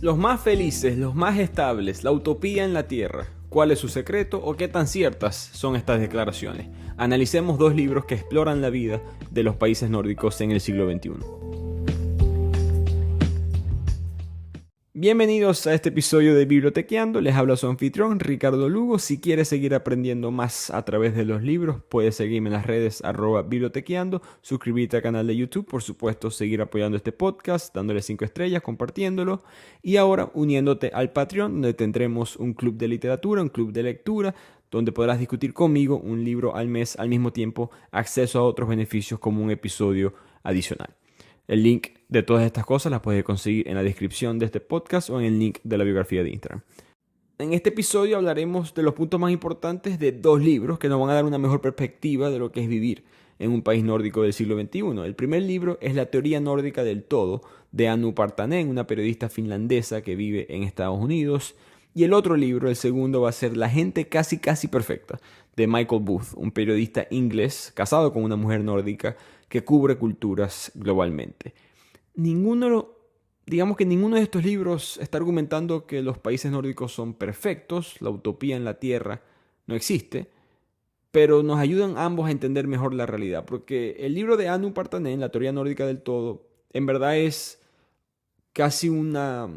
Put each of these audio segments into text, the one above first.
Los más felices, los más estables, la utopía en la Tierra. ¿Cuál es su secreto o qué tan ciertas son estas declaraciones? Analicemos dos libros que exploran la vida de los países nórdicos en el siglo XXI. Bienvenidos a este episodio de Bibliotequeando, les habla su anfitrión Ricardo Lugo. Si quieres seguir aprendiendo más a través de los libros, puedes seguirme en las redes @bibliotequeando, suscribirte al canal de YouTube, por supuesto seguir apoyando este podcast, dándole 5 estrellas, compartiéndolo y ahora uniéndote al Patreon, donde tendremos un club de literatura, un club de lectura, donde podrás discutir conmigo un libro al mes, al mismo tiempo acceso a otros beneficios como un episodio adicional. El link de todas estas cosas las puedes conseguir en la descripción de este podcast o en el link de la biografía de Instagram. En este episodio hablaremos de los puntos más importantes de dos libros que nos van a dar una mejor perspectiva de lo que es vivir en un país nórdico del siglo XXI. El primer libro es La teoría nórdica del todo, de Anu Partanen, una periodista finlandesa que vive en Estados Unidos. Y el otro libro, el segundo, va a ser La gente casi perfecta, de Michael Booth, un periodista inglés casado con una mujer nórdica que cubre culturas globalmente. Digamos que ninguno de estos libros está argumentando que los países nórdicos son perfectos, la utopía en la Tierra no existe, pero nos ayudan ambos a entender mejor la realidad, porque el libro de Anu Partanen, La teoría nórdica del todo, en verdad es casi una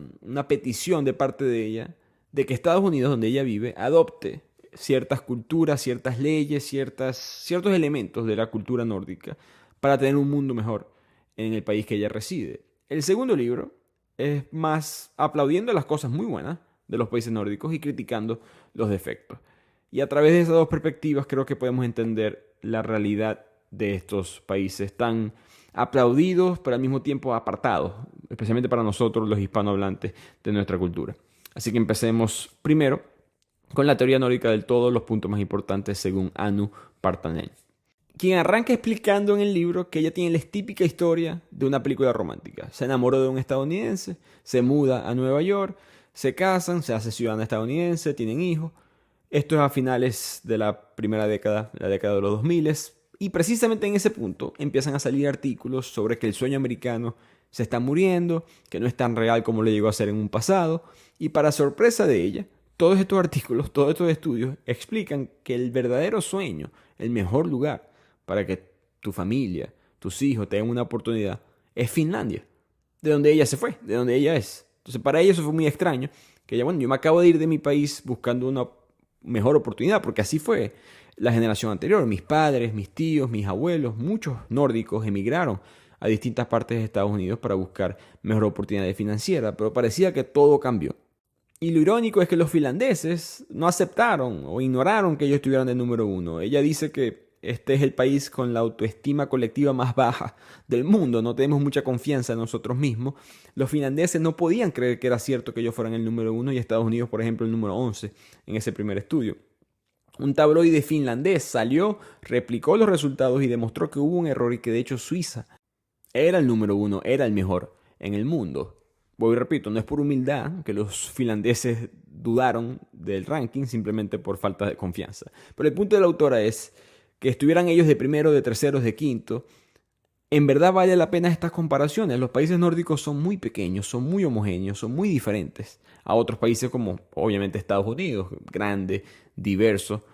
petición de parte de ella de que Estados Unidos, donde ella vive, adopte ciertas culturas, ciertas leyes, ciertos elementos de la cultura nórdica para tener un mundo mejor en el país que ella reside. El segundo libro es más aplaudiendo las cosas muy buenas de los países nórdicos y criticando los defectos. Y a través de esas dos perspectivas creo que podemos entender la realidad de estos países tan aplaudidos, pero al mismo tiempo apartados, especialmente para nosotros los hispanohablantes de nuestra cultura. Así que empecemos primero con la teoría nórdica del todo, los puntos más importantes según Anu Partanen, quien arranca explicando en el libro que ella tiene la típica historia de una película romántica. Se enamoró de un estadounidense, se muda a Nueva York, se casan, se hace ciudadana estadounidense, tienen hijos. Esto es a finales de la primera década, la década de los 2000, y precisamente en ese punto empiezan a salir artículos sobre que el sueño americano se está muriendo, que no es tan real como lo llegó a ser en un pasado, y para sorpresa de ella, todos estos artículos, todos estos estudios explican que el verdadero sueño, el mejor lugar para que tu familia, tus hijos tengan una oportunidad, es Finlandia, de donde ella se fue, de donde ella es. Entonces para ella eso fue muy extraño, que ella, bueno, yo me acabo de ir de mi país buscando una mejor oportunidad, porque así fue la generación anterior. Mis padres, mis tíos, mis abuelos, muchos nórdicos emigraron a distintas partes de Estados Unidos para buscar mejor oportunidad financiera, pero parecía que todo cambió. Y lo irónico es que los finlandeses no aceptaron o ignoraron que ellos estuvieran de número uno. Ella dice que este es el país con la autoestima colectiva más baja del mundo. No tenemos mucha confianza en nosotros mismos. Los finlandeses no podían creer que era cierto que ellos fueran el número uno y Estados Unidos, por ejemplo, el número 11 en ese primer estudio. Un tabloide finlandés salió, replicó los resultados y demostró que hubo un error y que de hecho Suiza era el número uno, era el mejor en el mundo. Voy y repito, no es por humildad que los finlandeses dudaron del ranking, simplemente por falta de confianza. Pero el punto de la autora es que estuvieran ellos de primero, de terceros, de quinto. En verdad vale la pena estas comparaciones. Los países nórdicos son muy pequeños, son muy homogéneos, son muy diferentes a otros países como obviamente Estados Unidos, grande, diverso.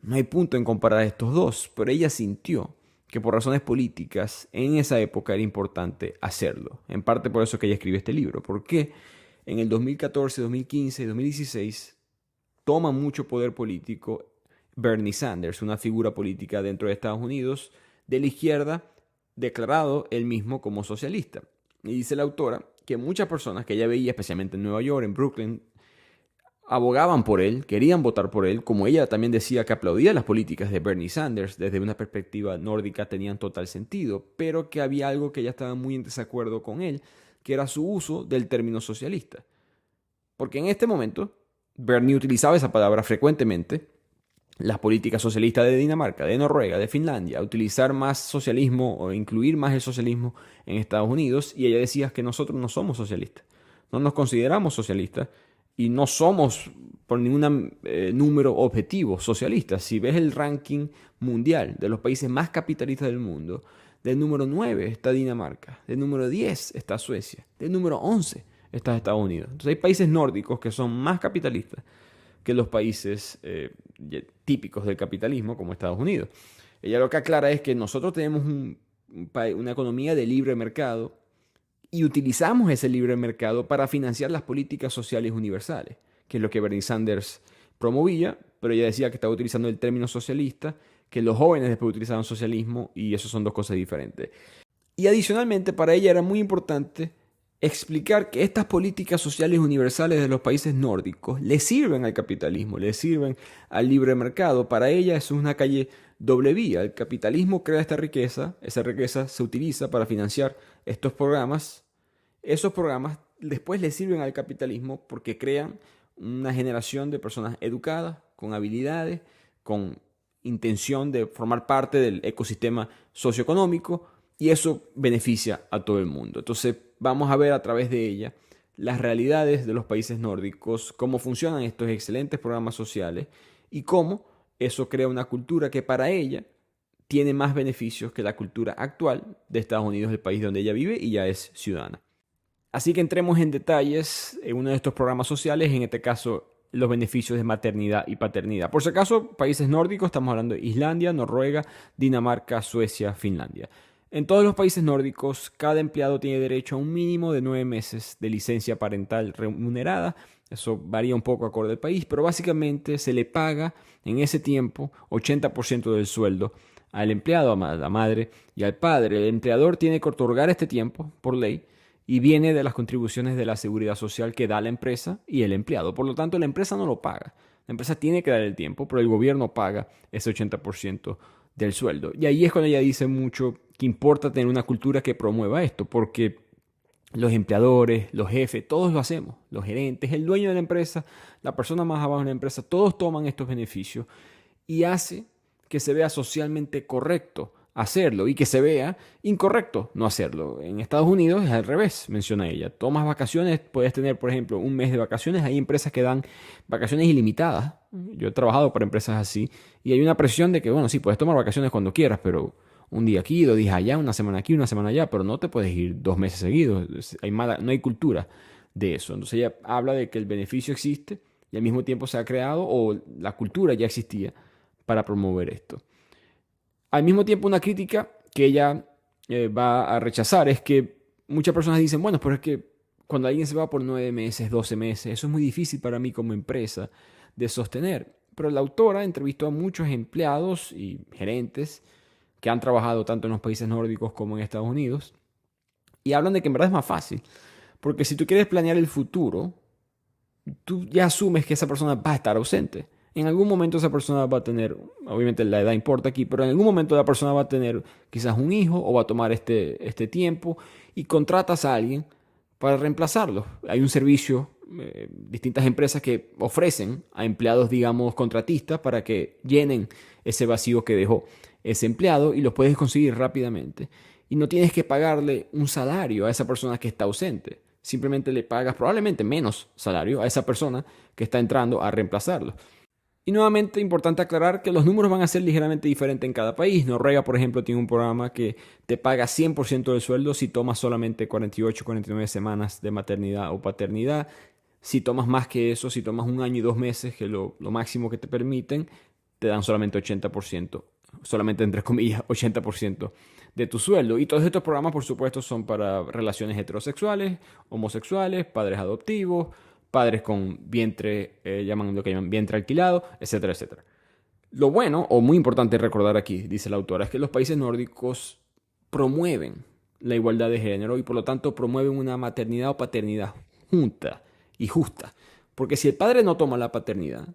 No hay punto en comparar estos dos, pero ella sintió que por razones políticas en esa época era importante hacerlo. En parte por eso que ella escribe este libro, porque en el 2014, 2015 y 2016 toma mucho poder político Bernie Sanders, una figura política dentro de Estados Unidos de la izquierda, declarado él mismo como socialista. Y dice la autora que muchas personas que ella veía, especialmente en Nueva York, en Brooklyn, abogaban por él, querían votar por él, como ella también decía que aplaudía las políticas de Bernie Sanders, desde una perspectiva nórdica tenían total sentido, pero que había algo que ella estaba muy en desacuerdo con él, que era su uso del término socialista. Porque en este momento, Bernie utilizaba esa palabra frecuentemente, las políticas socialistas de Dinamarca, de Noruega, de Finlandia, utilizar más socialismo o incluir más el socialismo en Estados Unidos, y ella decía que nosotros no somos socialistas, no nos consideramos socialistas, y no somos por ningún número objetivo socialistas. Si ves el ranking mundial de los países más capitalistas del mundo, del número 9 está Dinamarca, del número 10 está Suecia, del número 11 está Estados Unidos. Entonces hay países nórdicos que son más capitalistas que los países típicos del capitalismo como Estados Unidos. Ella lo que aclara es que nosotros tenemos una economía de libre mercado y utilizamos ese libre mercado para financiar las políticas sociales universales, que es lo que Bernie Sanders promovía, pero ella decía que estaba utilizando el término socialista, que los jóvenes después utilizaban socialismo y eso son dos cosas diferentes. Y adicionalmente para ella era muy importante explicar que estas políticas sociales universales de los países nórdicos le sirven al capitalismo, le sirven al libre mercado. Para ella eso es una calle doble vía. El capitalismo crea esta riqueza, esa riqueza se utiliza para financiar estos programas. Esos programas después le sirven al capitalismo porque crean una generación de personas educadas, con habilidades, con intención de formar parte del ecosistema socioeconómico y eso beneficia a todo el mundo. Entonces vamos a ver a través de ella las realidades de los países nórdicos, cómo funcionan estos excelentes programas sociales y cómo eso crea una cultura que para ella tiene más beneficios que la cultura actual de Estados Unidos, el país donde ella vive y ya es ciudadana. Así que entremos en detalles en uno de estos programas sociales, en este caso los beneficios de maternidad y paternidad. Por si acaso, países nórdicos, estamos hablando de Islandia, Noruega, Dinamarca, Suecia, Finlandia. En todos los países nórdicos, cada empleado tiene derecho a un mínimo de 9 meses de licencia parental remunerada. Eso varía un poco acorde al país, pero básicamente se le paga en ese tiempo 80% del sueldo al empleado, a la madre y al padre. El empleador tiene que otorgar este tiempo por ley y viene de las contribuciones de la seguridad social que da la empresa y el empleado. Por lo tanto, la empresa no lo paga. La empresa tiene que dar el tiempo, pero el gobierno paga ese 80% del sueldo. Y ahí es cuando ella dice mucho que importa tener una cultura que promueva esto, porque los empleadores, los jefes, todos lo hacemos. Los gerentes, el dueño de la empresa, la persona más abajo de la empresa, todos toman estos beneficios y hace que se vea socialmente correcto hacerlo y que se vea incorrecto no hacerlo. En Estados Unidos es al revés, menciona ella. Tomas vacaciones, puedes tener, por ejemplo, un mes de vacaciones. Hay empresas que dan vacaciones ilimitadas. Yo he trabajado para empresas así y hay una presión de que, bueno, sí, puedes tomar vacaciones cuando quieras, pero un día aquí, 2 días allá, una semana aquí, una semana allá, pero no te puedes ir 2 meses seguidos. No hay cultura de eso. Entonces ella habla de que el beneficio existe y al mismo tiempo se ha creado o la cultura ya existía para promover esto. Al mismo tiempo, una crítica que ella va a rechazar es que muchas personas dicen, bueno, pero es que cuando alguien se va por 9 meses, 12 meses, eso es muy difícil para mí como empresa de sostener. Pero la autora entrevistó a muchos empleados y gerentes que han trabajado tanto en los países nórdicos como en Estados Unidos y hablan de que en verdad es más fácil. Porque si tú quieres planear el futuro, tú ya asumes que esa persona va a estar ausente. En algún momento esa persona va a tener, obviamente la edad importa aquí, pero en algún momento la persona va a tener quizás un hijo o va a tomar este tiempo y contratas a alguien para reemplazarlo. Hay un servicio, distintas empresas que ofrecen a empleados, digamos, contratistas para que llenen ese vacío que dejó ese empleado y los puedes conseguir rápidamente. Y no tienes que pagarle un salario a esa persona que está ausente. Simplemente le pagas probablemente menos salario a esa persona que está entrando a reemplazarlo. Y nuevamente, importante aclarar que los números van a ser ligeramente diferentes en cada país. Noruega, por ejemplo, tiene un programa que te paga 100% del sueldo si tomas solamente 48, 49 semanas de maternidad o paternidad. Si tomas más que eso, si tomas 1 año y 2 meses, que es lo máximo que te permiten, te dan solamente 80%, solamente entre comillas, 80% de tu sueldo. Y todos estos programas, por supuesto, son para relaciones heterosexuales, homosexuales, padres adoptivos, padres con vientre, lo que llaman vientre alquilado, etcétera, etcétera. Lo bueno, o muy importante recordar aquí, dice la autora, es que los países nórdicos promueven la igualdad de género y por lo tanto promueven una maternidad o paternidad junta y justa. Porque si el padre no toma la paternidad,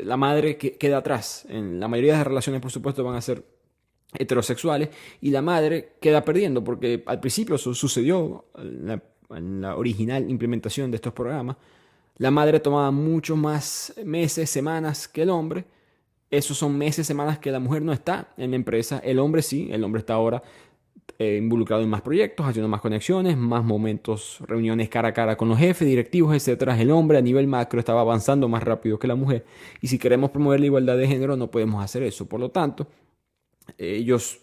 la madre queda atrás. En la mayoría de las relaciones, por supuesto, van a ser heterosexuales y la madre queda perdiendo porque al principio eso sucedió en la original implementación de estos programas. La madre tomaba mucho más meses, semanas que el hombre. Esos son meses, semanas que la mujer no está en la empresa. El hombre sí, el hombre está ahora involucrado en más proyectos, haciendo más conexiones, más momentos, reuniones cara a cara con los jefes, directivos, etcétera. El hombre a nivel macro estaba avanzando más rápido que la mujer. Y si queremos promover la igualdad de género no podemos hacer eso. Por lo tanto, ellos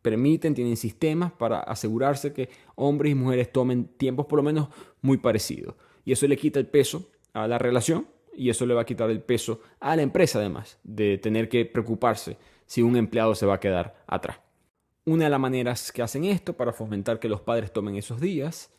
tienen sistemas para asegurarse que hombres y mujeres tomen tiempos por lo menos muy parecidos. Y eso le quita el peso a la relación y eso le va a quitar el peso a la empresa además, de tener que preocuparse si un empleado se va a quedar atrás. Una de las maneras que hacen esto para fomentar que los padres tomen esos días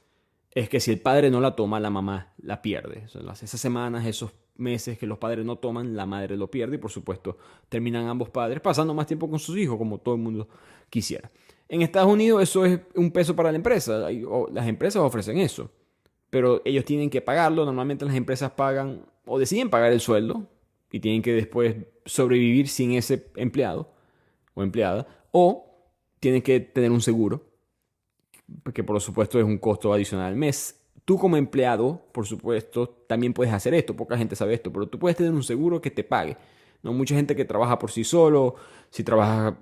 es que si el padre no la toma, la mamá la pierde. Esas semanas, esos meses que los padres no toman, la madre lo pierde y por supuesto terminan ambos padres pasando más tiempo con sus hijos como todo el mundo quisiera. En Estados Unidos eso es un peso para la empresa. Las empresas ofrecen eso, pero ellos tienen que pagarlo. Normalmente las empresas pagan o deciden pagar el sueldo y tienen que después sobrevivir sin ese empleado o empleada, o tienen que tener un seguro, que por supuesto es un costo adicional al mes. Tú como empleado, por supuesto, también puedes hacer esto. Poca gente sabe esto, pero tú puedes tener un seguro que te pague. No mucha gente que trabaja por sí solo, si trabajas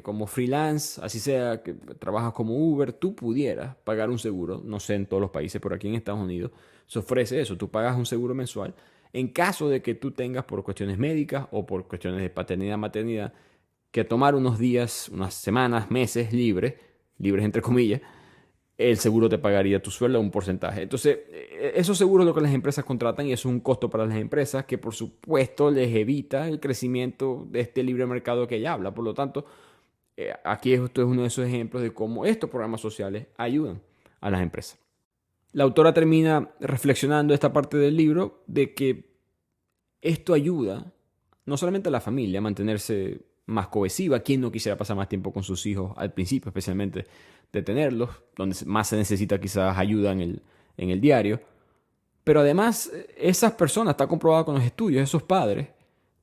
como freelance, así sea que trabajas como Uber, tú pudieras pagar un seguro. No sé en todos los países, pero aquí en Estados Unidos se ofrece eso. Tú pagas un seguro mensual en caso de que tú tengas por cuestiones médicas o por cuestiones de paternidad, maternidad, que tomar unos días, unas semanas, meses libres entre comillas, el seguro te pagaría tu sueldo un porcentaje. Entonces, esos seguros es lo que las empresas contratan y eso es un costo para las empresas que por supuesto les evita el crecimiento de este libre mercado que ella habla. Por lo tanto, aquí esto es uno de esos ejemplos de cómo estos programas sociales ayudan a las empresas. La autora termina reflexionando esta parte del libro de que esto ayuda no solamente a la familia a mantenerse más cohesiva. ¿Quién no quisiera pasar más tiempo con sus hijos al principio, especialmente de tenerlos, donde más se necesita quizás ayuda en el diario? Pero además, esas personas, está comprobado con los estudios, esos padres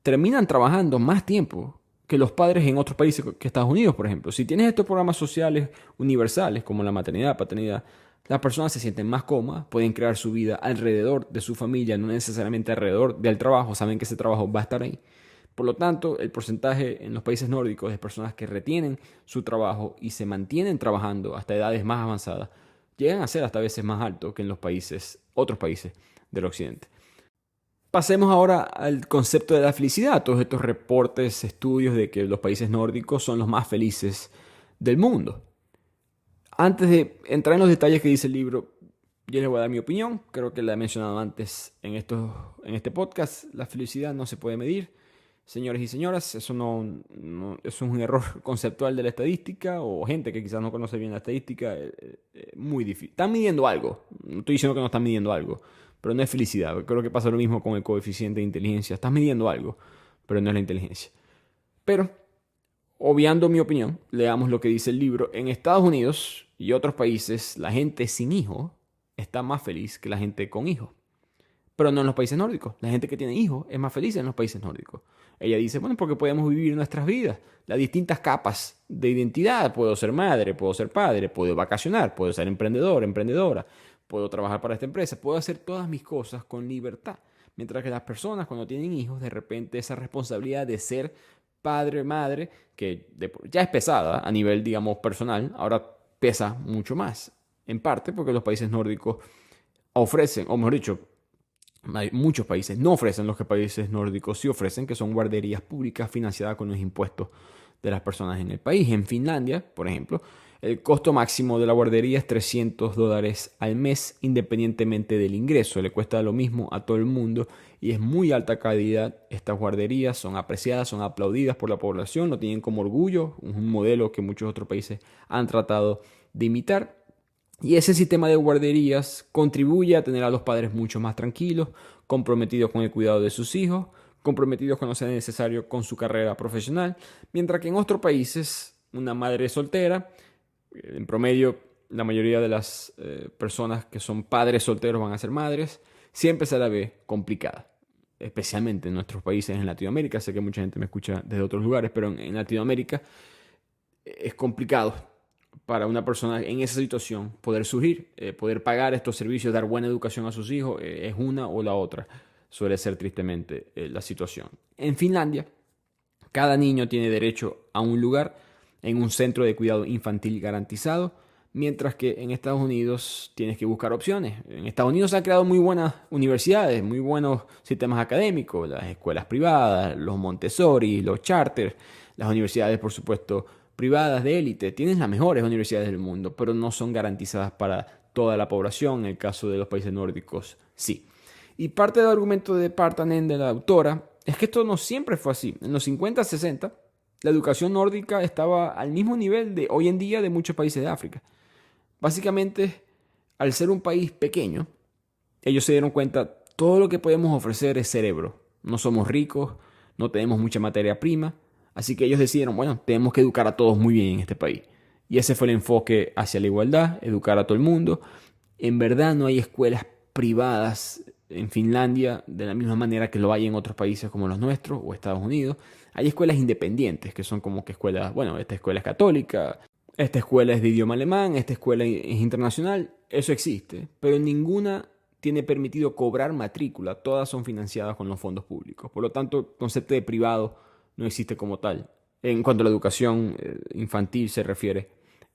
terminan trabajando más tiempo que los padres en otros países que Estados Unidos, por ejemplo. Si tienes estos programas sociales universales, como la maternidad, paternidad, las personas se sienten más cómodas, pueden crear su vida alrededor de su familia, no necesariamente alrededor del trabajo, saben que ese trabajo va a estar ahí. Por lo tanto, el porcentaje en los países nórdicos de personas que retienen su trabajo y se mantienen trabajando hasta edades más avanzadas llegan a ser hasta veces más alto que en otros países del occidente. Pasemos ahora al concepto de la felicidad. Todos estos reportes, estudios de que los países nórdicos son los más felices del mundo. Antes de entrar en los detalles que dice el libro, yo les voy a dar mi opinión. Creo que la he mencionado antes en este podcast. La felicidad no se puede medir. Señores y señoras, eso eso es un error conceptual de la estadística o gente que quizás no conoce bien la estadística. Muy difícil. Están midiendo algo. No estoy diciendo que no están midiendo algo, pero no es felicidad. Creo que pasa lo mismo con el coeficiente de inteligencia. Estás midiendo algo, pero no es la inteligencia. Pero, obviando mi opinión, leamos lo que dice el libro. En Estados Unidos y otros países, la gente sin hijos está más feliz que la gente con hijos. Pero no en los países nórdicos. La gente que tiene hijos es más feliz en los países nórdicos. Ella dice, bueno, porque podemos vivir nuestras vidas, las distintas capas de identidad. Puedo ser madre, puedo ser padre, puedo vacacionar, puedo ser emprendedor, emprendedora, puedo trabajar para esta empresa, puedo hacer todas mis cosas con libertad. Mientras que las personas cuando tienen hijos, de repente esa responsabilidad de ser padre, madre, que ya es pesada a nivel, digamos, personal, ahora pesa mucho más. En parte porque los países nórdicos ofrecen, o mejor dicho, hay muchos países no ofrecen los que países nórdicos sí ofrecen, que son guarderías públicas financiadas con los impuestos de las personas en el país. En Finlandia, por ejemplo, el costo máximo de la guardería es $300 al mes, independientemente del ingreso. Le cuesta lo mismo a todo el mundo y es muy alta calidad. Estas guarderías son apreciadas, son aplaudidas por la población, lo tienen como orgullo, un modelo que muchos otros países han tratado de imitar. Y ese sistema de guarderías contribuye a tener a los padres mucho más tranquilos, comprometidos con el cuidado de sus hijos, comprometidos cuando sea necesario con su carrera profesional, mientras que en otros países una madre soltera, en promedio la mayoría de las personas que son padres solteros van a ser madres, siempre se la ve complicada, especialmente en nuestros países en Latinoamérica. Sé que mucha gente me escucha desde otros lugares, pero en Latinoamérica es complicado para una persona en esa situación poder surgir, poder pagar estos servicios, dar buena educación a sus hijos, es una o la otra. Suele ser tristemente la situación. En Finlandia, cada niño tiene derecho a un lugar en un centro de cuidado infantil garantizado, mientras que en Estados Unidos tienes que buscar opciones. En Estados Unidos se han creado muy buenas universidades, muy buenos sistemas académicos, las escuelas privadas, los Montessori, los charters, las universidades, por supuesto, privadas de élite, tienes las mejores universidades del mundo, pero no son garantizadas para toda la población. En el caso de los países nórdicos, sí. Y parte del argumento de Partanen, de la autora, es que esto no siempre fue así. En los 50-60, la educación nórdica estaba al mismo nivel de hoy en día de muchos países de África. Básicamente, al ser un país pequeño, ellos se dieron cuenta, todo lo que podemos ofrecer es cerebro. No somos ricos, no tenemos mucha materia prima, así que ellos decidieron, bueno, tenemos que educar a todos muy bien en este país. Y ese fue el enfoque hacia la igualdad, educar a todo el mundo. En verdad no hay escuelas privadas en Finlandia de la misma manera que lo hay en otros países como los nuestros o Estados Unidos. Hay escuelas independientes que son como que escuelas, bueno, esta escuela es católica, esta escuela es de idioma alemán, esta escuela es internacional, eso existe, pero ninguna tiene permitido cobrar matrícula, todas son financiadas con los fondos públicos. Por lo tanto, el concepto de privado no existe como tal en cuanto a la educación infantil se refiere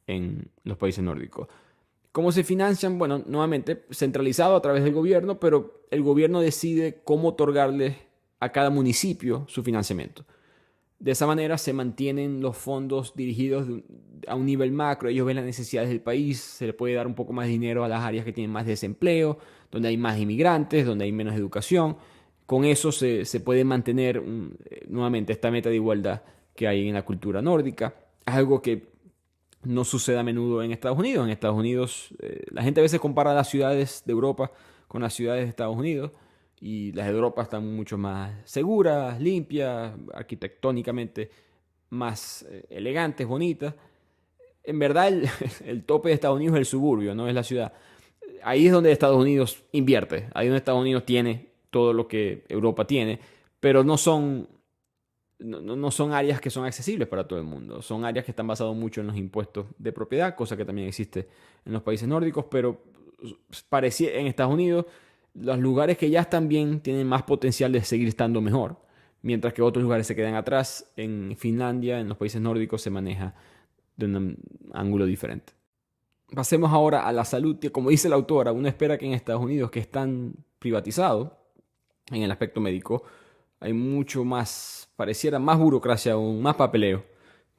en los países nórdicos. ¿Cómo se financian? Bueno, nuevamente centralizado a través del gobierno, pero el gobierno decide cómo otorgarle a cada municipio su financiamiento. De esa manera se mantienen los fondos dirigidos a un nivel macro. Ellos ven las necesidades del país, se le puede dar un poco más de dinero a las áreas que tienen más desempleo, donde hay más inmigrantes, donde hay menos educación. Con eso se puede mantener nuevamente esta meta de igualdad que hay en la cultura nórdica. Es algo que no sucede a menudo en Estados Unidos. En Estados Unidos la gente a veces compara las ciudades de Europa con las ciudades de Estados Unidos. Y las de Europa están mucho más seguras, limpias, arquitectónicamente más elegantes, bonitas. En verdad, el tope de Estados Unidos es el suburbio, no es la ciudad. Ahí es donde Estados Unidos invierte, ahí es donde Estados Unidos tiene todo lo que Europa tiene, pero no son áreas que son accesibles para todo el mundo. Son áreas que están basadas mucho en los impuestos de propiedad, cosa que también existe en los países nórdicos, pero parecía en Estados Unidos los lugares que ya están bien tienen más potencial de seguir estando mejor, mientras que otros lugares se quedan atrás. En Finlandia, en los países nórdicos, se maneja de un ángulo diferente. Pasemos ahora a la salud, que como dice la autora, uno espera que en Estados Unidos, que es tan privatizado en el aspecto médico, hay mucho más, pareciera más burocracia aún, más papeleo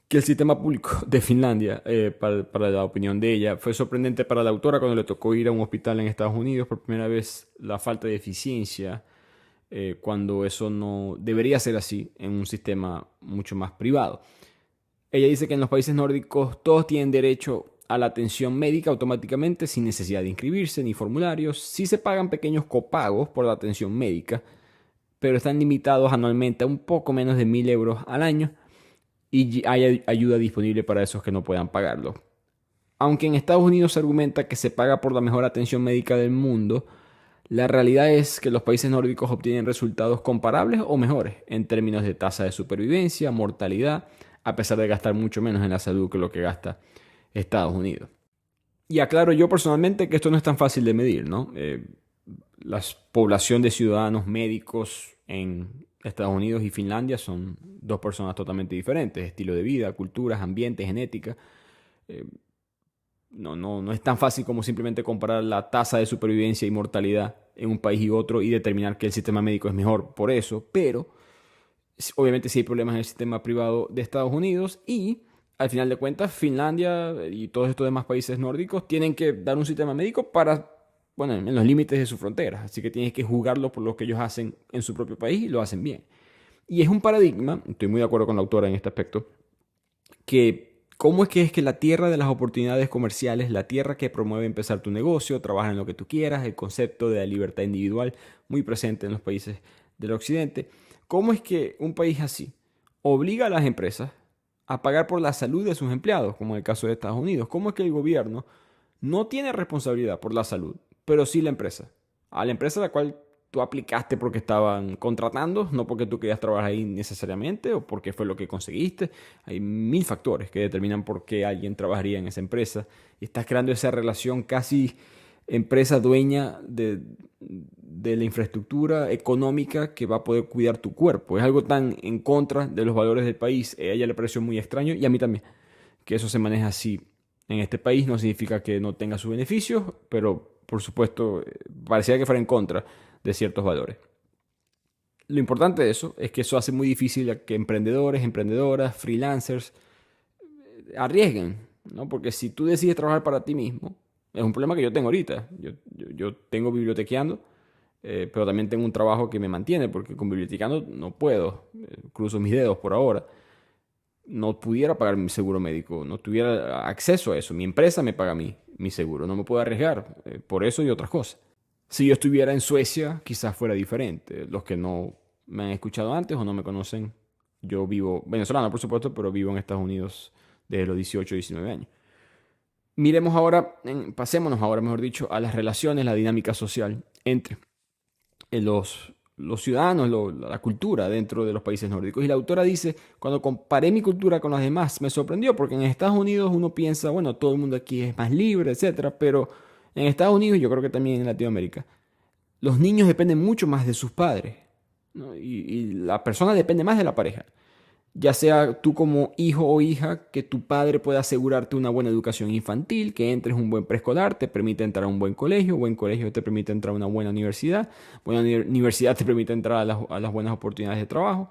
que el sistema público de Finlandia, para la opinión de ella. Fue sorprendente para la autora cuando le tocó ir a un hospital en Estados Unidos por primera vez la falta de eficiencia, cuando eso no debería ser así en un sistema mucho más privado. Ella dice que en los países nórdicos todos tienen derecho a la atención médica automáticamente sin necesidad de inscribirse ni formularios. Sí se pagan pequeños copagos por la atención médica, pero están limitados anualmente a un poco menos de 1.000 euros al año. Y hay ayuda disponible para esos que no puedan pagarlo. Aunque en Estados Unidos se argumenta que se paga por la mejor atención médica del mundo, la realidad es que los países nórdicos obtienen resultados comparables o mejores en términos de tasa de supervivencia, mortalidad, a pesar de gastar mucho menos en la salud que lo que gasta Estados Unidos. Y aclaro yo personalmente que esto no es tan fácil de medir, ¿no? La población de ciudadanos médicos en Estados Unidos y Finlandia son dos personas totalmente diferentes, estilo de vida, culturas, ambiente, genética. No es tan fácil como simplemente comparar la tasa de supervivencia y mortalidad en un país y otro y determinar que el sistema médico es mejor por eso, pero obviamente sí hay problemas en el sistema privado de Estados Unidos y al final de cuentas Finlandia y todos estos demás países nórdicos tienen que dar un sistema médico para, bueno, en los límites de sus fronteras, así que tienes que juzgarlo por lo que ellos hacen en su propio país y lo hacen bien. Y es un paradigma, estoy muy de acuerdo con la autora en este aspecto, que cómo es que la tierra de las oportunidades comerciales, la tierra que promueve empezar tu negocio, trabajar en lo que tú quieras, el concepto de la libertad individual muy presente en los países del occidente, cómo es que un país así obliga a las empresas a pagar por la salud de sus empleados, como en el caso de Estados Unidos. ¿Cómo es que el gobierno no tiene responsabilidad por la salud, pero sí la empresa? A la empresa a la cual tú aplicaste porque estaban contratando, no porque tú querías trabajar ahí necesariamente o porque fue lo que conseguiste. Hay 1.000 factores que determinan por qué alguien trabajaría en esa empresa. Y estás creando esa relación casi empresa dueña de la infraestructura económica que va a poder cuidar tu cuerpo. Es algo tan en contra de los valores del país. A ella le pareció muy extraño y a mí también. Que eso se maneja así en este país no significa que no tenga sus beneficios, pero por supuesto parecía que fuera en contra de ciertos valores. Lo importante de eso es que eso hace muy difícil a que emprendedores, emprendedoras, freelancers arriesguen, ¿no? Porque si tú decides trabajar para ti mismo, es un problema que yo tengo ahorita. Yo tengo bibliotequeando, pero también tengo un trabajo que me mantiene, porque con bibliotequeando no puedo, cruzo mis dedos por ahora. No pudiera pagar mi seguro médico, no tuviera acceso a eso. Mi empresa me paga mi seguro, no me puedo arriesgar por eso y otras cosas. Si yo estuviera en Suecia, quizás fuera diferente. Los que no me han escuchado antes o no me conocen, yo vivo, venezolano por supuesto, pero vivo en Estados Unidos desde los 18 o 19 años. Miremos ahora, pasémonos ahora, mejor dicho, a las relaciones, la dinámica social entre los ciudadanos, la cultura dentro de los países nórdicos. Y la autora dice, cuando comparé mi cultura con las demás, me sorprendió porque en Estados Unidos uno piensa, bueno, todo el mundo aquí es más libre, etcétera, pero en Estados Unidos, yo creo que también en Latinoamérica, los niños dependen mucho más de sus padres, ¿no? Y la persona depende más de la pareja. Ya sea tú como hijo o hija, que tu padre pueda asegurarte una buena educación infantil, que entres a un buen preescolar, te permite entrar a un buen colegio te permite entrar a una buena universidad te permite entrar a las buenas oportunidades de trabajo.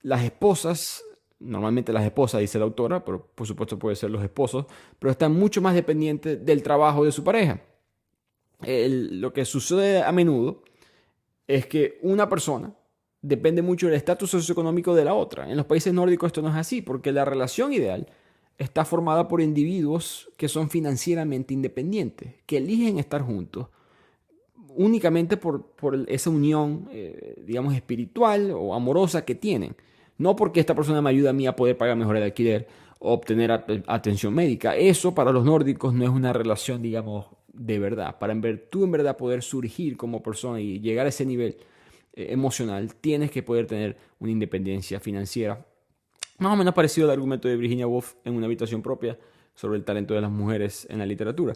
Las esposas, normalmente las esposas, dice la autora, pero por supuesto puede ser los esposos, pero están mucho más dependientes del trabajo de su pareja. Lo que sucede a menudo es que una persona depende mucho del estatus socioeconómico de la otra. En los países nórdicos esto no es así, porque la relación ideal está formada por individuos que son financieramente independientes, que eligen estar juntos únicamente por esa unión, digamos, espiritual o amorosa que tienen. No porque esta persona me ayuda a mí a poder pagar mejor el alquiler o obtener atención médica. Eso para los nórdicos no es una relación, digamos, de verdad. Para tú en verdad poder surgir como persona y llegar a ese nivel emocional, tienes que poder tener una independencia financiera. Más o menos parecido al argumento de Virginia Woolf en Una habitación propia sobre el talento de las mujeres en la literatura.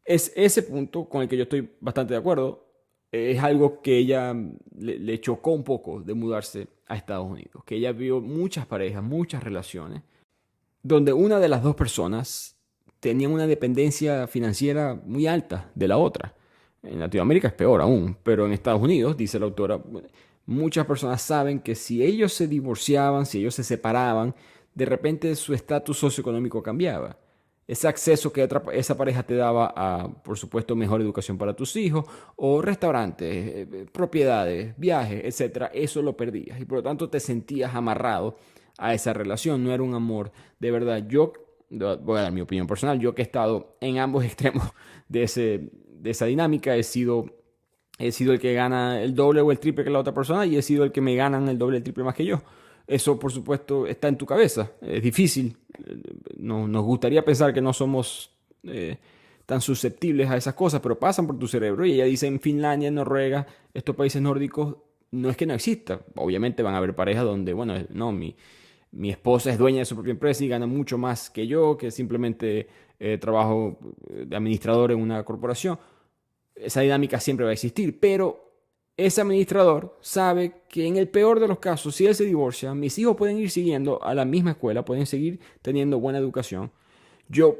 Es ese punto con el que yo estoy bastante de acuerdo. Es algo que ella le chocó un poco de mudarse a Estados Unidos, que ella vio muchas parejas, muchas relaciones, donde una de las dos personas tenía una dependencia financiera muy alta de la otra. En Latinoamérica es peor aún, pero en Estados Unidos, dice la autora, muchas personas saben que si ellos se divorciaban, si ellos se separaban, de repente su estatus socioeconómico cambiaba. Ese acceso que esa pareja te daba a, por supuesto, mejor educación para tus hijos, o restaurantes, propiedades, viajes, etcétera, eso lo perdías. Y por lo tanto te sentías amarrado a esa relación. No era un amor de verdad. Yo, voy a dar mi opinión personal, yo que he estado en ambos extremos de esa dinámica, he sido el que gana el doble o el triple que la otra persona y he sido el que me ganan el doble o el triple más que yo. Eso, por supuesto, está en tu cabeza. Es difícil. Nos gustaría pensar que no somos tan susceptibles a esas cosas, pero pasan por tu cerebro. Y ella dice en Finlandia, en Noruega, estos países nórdicos, no es que no exista. Obviamente van a haber parejas donde, bueno, no, mi esposa es dueña de su propia empresa y gana mucho más que yo, que simplemente trabajo de administrador en una corporación. Esa dinámica siempre va a existir, pero ese administrador sabe que en el peor de los casos, si él se divorcia, mis hijos pueden ir siguiendo a la misma escuela, pueden seguir teniendo buena educación. Yo,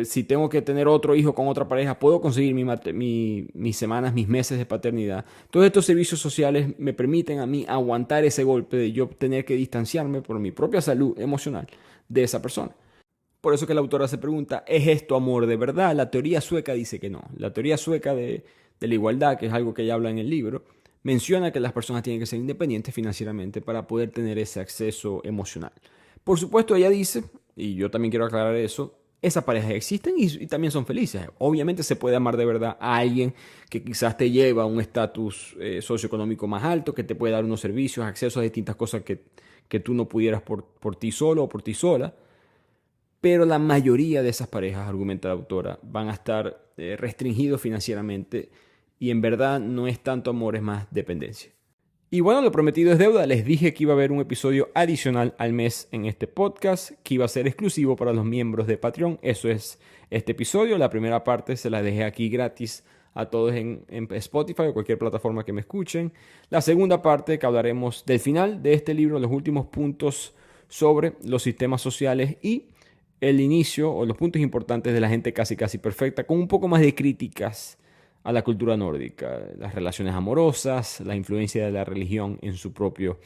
si tengo que tener otro hijo con otra pareja, puedo conseguir mis semanas, mis meses de paternidad. Todos estos servicios sociales me permiten a mí aguantar ese golpe de yo tener que distanciarme por mi propia salud emocional de esa persona. Por eso que la autora se pregunta, ¿es esto amor de verdad? La teoría sueca dice que no. La teoría sueca de la igualdad, que es algo que ella habla en el libro, menciona que las personas tienen que ser independientes financieramente para poder tener ese acceso emocional. Por supuesto, ella dice, y yo también quiero aclarar eso, esas parejas existen y también son felices. Obviamente se puede amar de verdad a alguien que quizás te lleva a un estatus socioeconómico más alto, que te puede dar unos servicios, acceso a distintas cosas que tú no pudieras por ti solo o por ti sola. Pero la mayoría de esas parejas, argumenta la autora, van a estar restringidos financieramente y en verdad no es tanto amor, es más dependencia. Y bueno, lo prometido es deuda. Les dije que iba a haber un episodio adicional al mes en este podcast, que iba a ser exclusivo para los miembros de Patreon. Eso es este episodio. La primera parte se la dejé aquí gratis a todos en Spotify o cualquier plataforma que me escuchen. La segunda parte, que hablaremos del final de este libro, los últimos puntos sobre los sistemas sociales y el inicio o los puntos importantes de la gente casi perfecta, con un poco más de críticas a la cultura nórdica, las relaciones amorosas, la influencia de la religión en su propio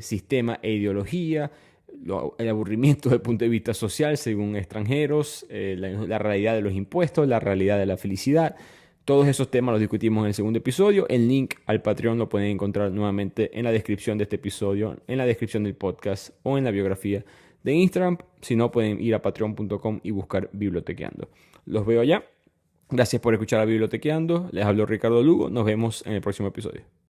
sistema e ideología, el aburrimiento desde el punto de vista social según extranjeros, la realidad de los impuestos, la realidad de la felicidad. Todos esos temas los discutimos en el segundo episodio. El link al Patreon lo pueden encontrar nuevamente en la descripción de este episodio, en la descripción del podcast o en la biografía de Instagram. Si no, pueden ir a patreon.com y buscar Bibliotequeando. Los veo allá. Gracias por escuchar a Bibliotequeando. Les habló Ricardo Lugo. Nos vemos en el próximo episodio.